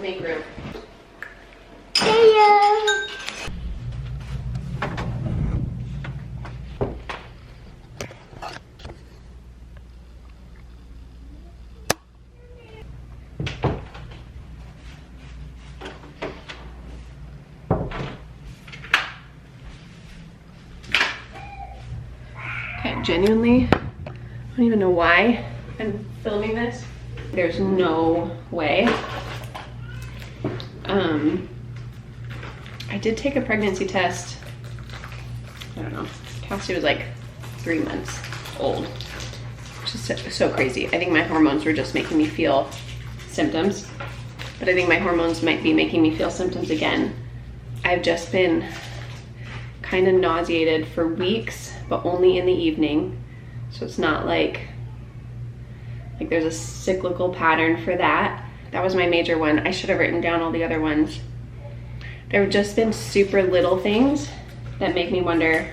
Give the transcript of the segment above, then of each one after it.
make room. Hey, Okay, genuinely, I don't even know why I'm filming this. There's no way. I did take a pregnancy test. I don't know. Cassidy was like 3 months old, which is so crazy. I think my hormones were just making me feel symptoms, but I think my hormones might be making me feel symptoms again. I've just been kind of nauseated for weeks, but only in the evening. So it's not like there's a cyclical pattern for that. That was my major one. I should have written down all the other ones. There have just been super little things that make me wonder,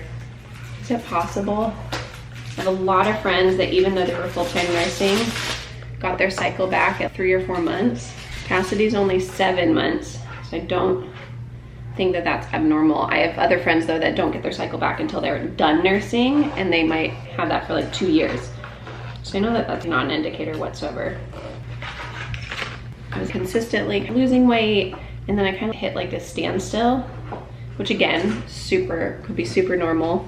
is it possible? I have a lot of friends that even though they were full-time nursing, got their cycle back at 3 or 4 months. Cassidy's only 7 months, so I don't think that that's abnormal. I have other friends though that don't get their cycle back until they're done nursing, and they might have that for like 2 years. So I know that that's not an indicator whatsoever. I was consistently losing weight, and then I kind of hit like this standstill, which again, could be super normal.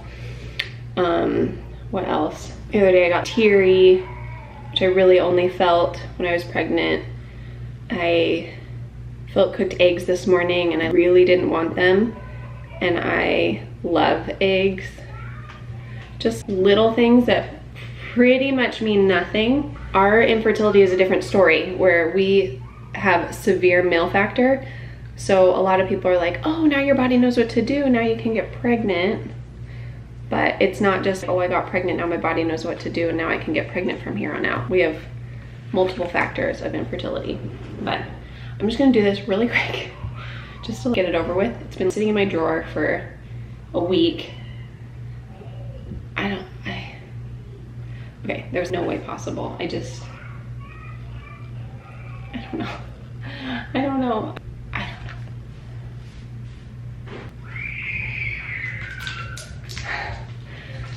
What else? The other day I got teary, which I really only felt when I was pregnant. I felt cooked eggs this morning and I really didn't want them. And I love eggs. Just little things that pretty much mean nothing. Our infertility is a different story where we have severe male factor. So a lot of people are like, oh, now your body knows what to do. Now you can get pregnant. But it's not just, oh, I got pregnant, now my body knows what to do, and now I can get pregnant from here on out. We have multiple factors of infertility. But I'm just gonna do this really quick, just to get it over with. It's been sitting in my drawer for a week. Okay, there's no way possible. I don't know. I don't know.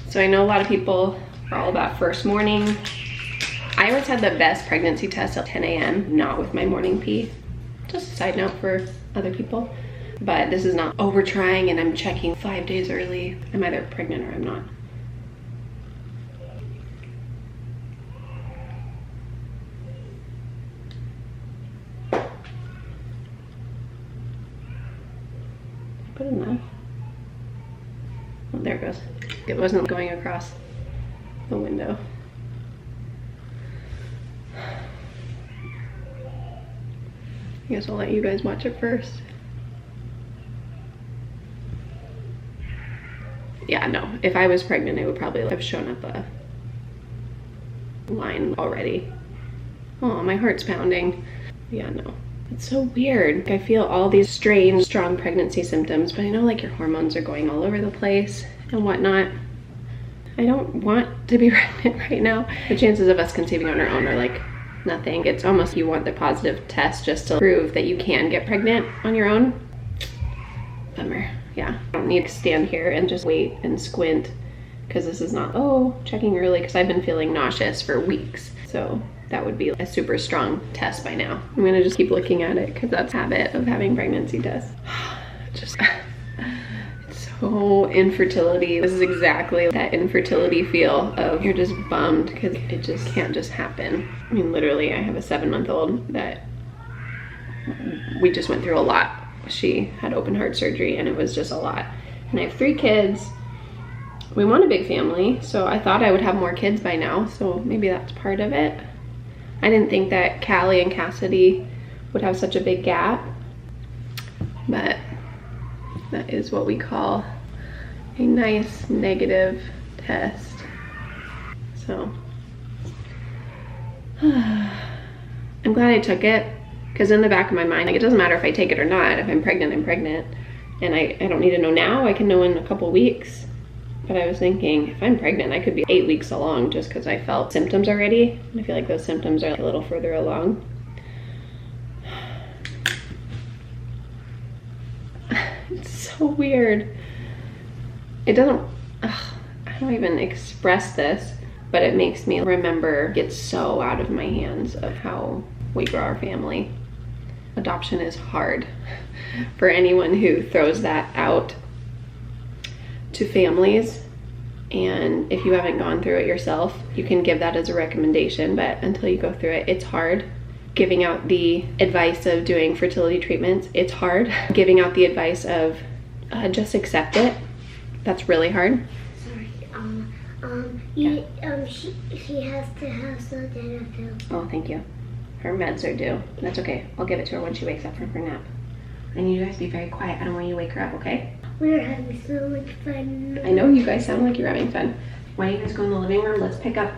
So I know a lot of people are all about first morning. I always had the best pregnancy test at 10 a.m., not with my morning pee. Just a side note for other people. But this is not over trying and I'm checking 5 days early. I'm either pregnant or I'm not. Put enough. Oh, there it goes. It wasn't going across the window. I guess I'll let you guys watch it first. Yeah, no, if I was pregnant, it would probably have shown up a line already. Oh, my heart's pounding. Yeah, no. It's so weird. I feel all these strange, strong pregnancy symptoms, but I know like your hormones are going all over the place and whatnot. I don't want to be pregnant right now. The chances of us conceiving on our own are like nothing. It's almost you want the positive test just to prove that you can get pregnant on your own. Bummer. Yeah, I don't need to stand here and just wait and squint because this is not, oh, checking early, because I've been feeling nauseous for weeks. So that would be a super strong test by now. I'm gonna just keep looking at it because that's habit of having pregnancy tests. Just, it's so infertility. This is exactly that infertility feel of you're just bummed because it just can't just happen. I mean, literally, I have a 7-month-old that we just went through a lot. She had open heart surgery and it was just a lot. And I have 3 kids. We want a big family, so I thought I would have more kids by now, so maybe that's part of it. I didn't think that Callie and Cassidy would have such a big gap, but that is what we call a nice negative test. So I'm glad I took it, because in the back of my mind, like, it doesn't matter if I take it or not. If I'm pregnant, I'm pregnant. And I don't need to know now. I can know in a couple weeks. But I was thinking, if I'm pregnant, I could be 8 weeks along just because I felt symptoms already. And I feel like those symptoms are like a little further along. It's so weird. It doesn't, I don't even express this, but it makes me remember it's so out of my hands of how we grow our family. Adoption is hard for anyone who throws that out to families. And if you haven't gone through it yourself, you can give that as a recommendation, but until you go through it, it's hard. Giving out the advice of doing fertility treatments, it's hard. Giving out the advice of just accept it, that's really hard. Sorry, she has to have congenital. Oh, thank you. Her meds are due. That's okay. I'll give it to her when she wakes up from her nap. I need you guys to be very quiet. I don't want you to wake her up, okay? We're having so much fun. I know you guys sound like you're having fun. Why don't you guys go in the living room? Let's pick up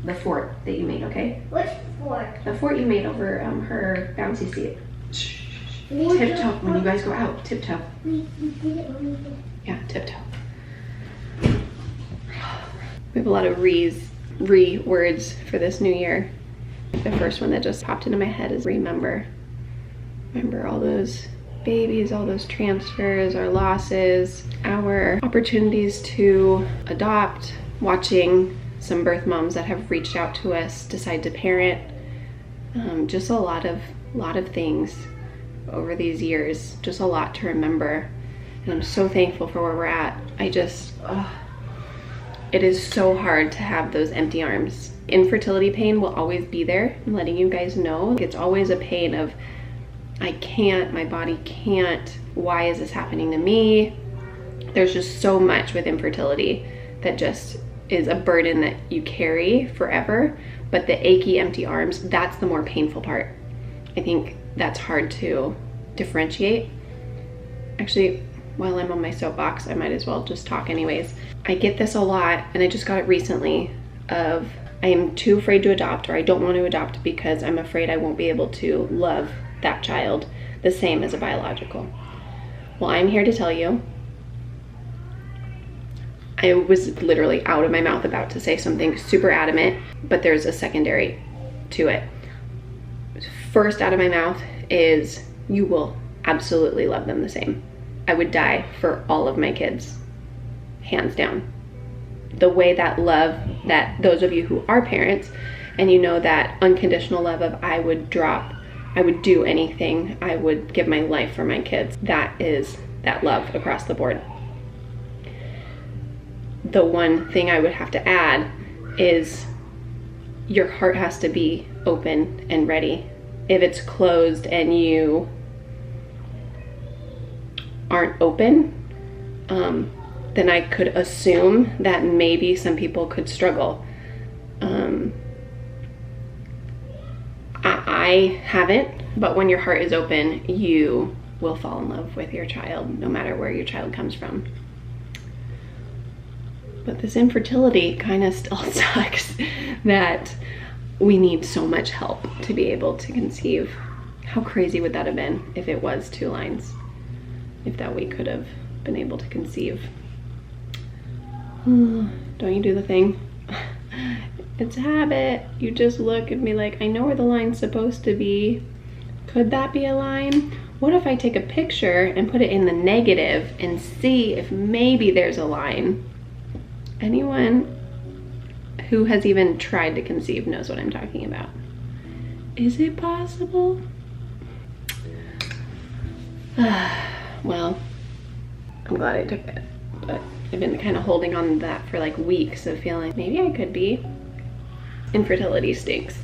the fort that you made, okay? Which fort? The fort you made over her bouncy seat. Shh. Tiptoe when you guys go out. Tiptoe. We did it when we did. Yeah, tiptoe. We have a lot of words for this new year. The first one that just popped into my head is remember. Remember all those babies, all those transfers, our losses, our opportunities to adopt, watching some birth moms that have reached out to us decide to parent. Just a lot of things over these years, just a lot to remember. And I'm so thankful for where we're at. It is so hard to have those empty arms. Infertility pain will always be there. I'm letting you guys know. It's always a pain of, I can't, my body can't, why is this happening to me? There's just so much with infertility that just is a burden that you carry forever. But the achy, empty arms, that's the more painful part. I think that's hard to differentiate. Actually, while I'm on my soapbox, I might as well just talk anyways. I get this a lot, and I just got it recently, of I am too afraid to adopt, or I don't want to adopt because I'm afraid I won't be able to love that child the same as a biological. Well, I'm here to tell you, I was literally out of my mouth about to say something super adamant, but there's a secondary to it. First out of my mouth is, you will absolutely love them the same. I would die for all of my kids, hands down. The way that love, that those of you who are parents, and you know that unconditional love of I would do anything, I would give my life for my kids, that is that love across the board. The one thing I would have to add is your heart has to be open and ready. If it's closed and you aren't open, then I could assume that maybe some people could struggle. I haven't, but when your heart is open, you will fall in love with your child, no matter where your child comes from. But this infertility kind of still sucks that we need so much help to be able to conceive. How crazy would that have been if it was 2 lines? If that we could have been able to conceive. Don't you do the thing? It's a habit. You just look and be like, I know where the line's supposed to be. Could that be a line? What if I take a picture and put it in the negative and see if maybe there's a line? Anyone who has even tried to conceive knows what I'm talking about. Is it possible? Well, I'm glad I took it, but I've been kind of holding on to that for like weeks of feeling maybe I could be. Infertility stinks,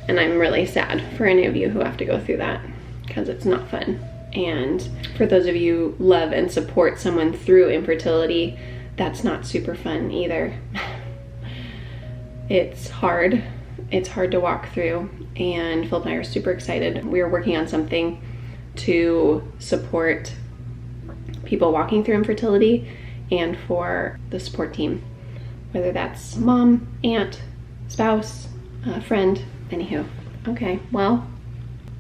and I'm really sad for any of you who have to go through that because it's not fun. And for those of you who love and support someone through infertility, that's not super fun either. It's hard. It's hard to walk through, and Philip and I are super excited. We are working on something to support people walking through infertility and for the support team, whether that's mom, aunt, spouse, friend, anywho. Okay, well,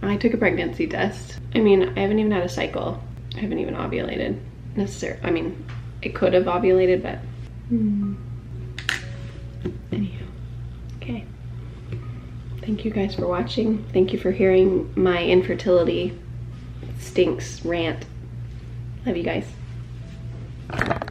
I took a pregnancy test. I mean, I haven't even had a cycle. I haven't even ovulated necessarily. I mean, it could have ovulated, but anyhow. Okay. Thank you guys for watching. Thank you for hearing my infertility stinks rant. Love you guys.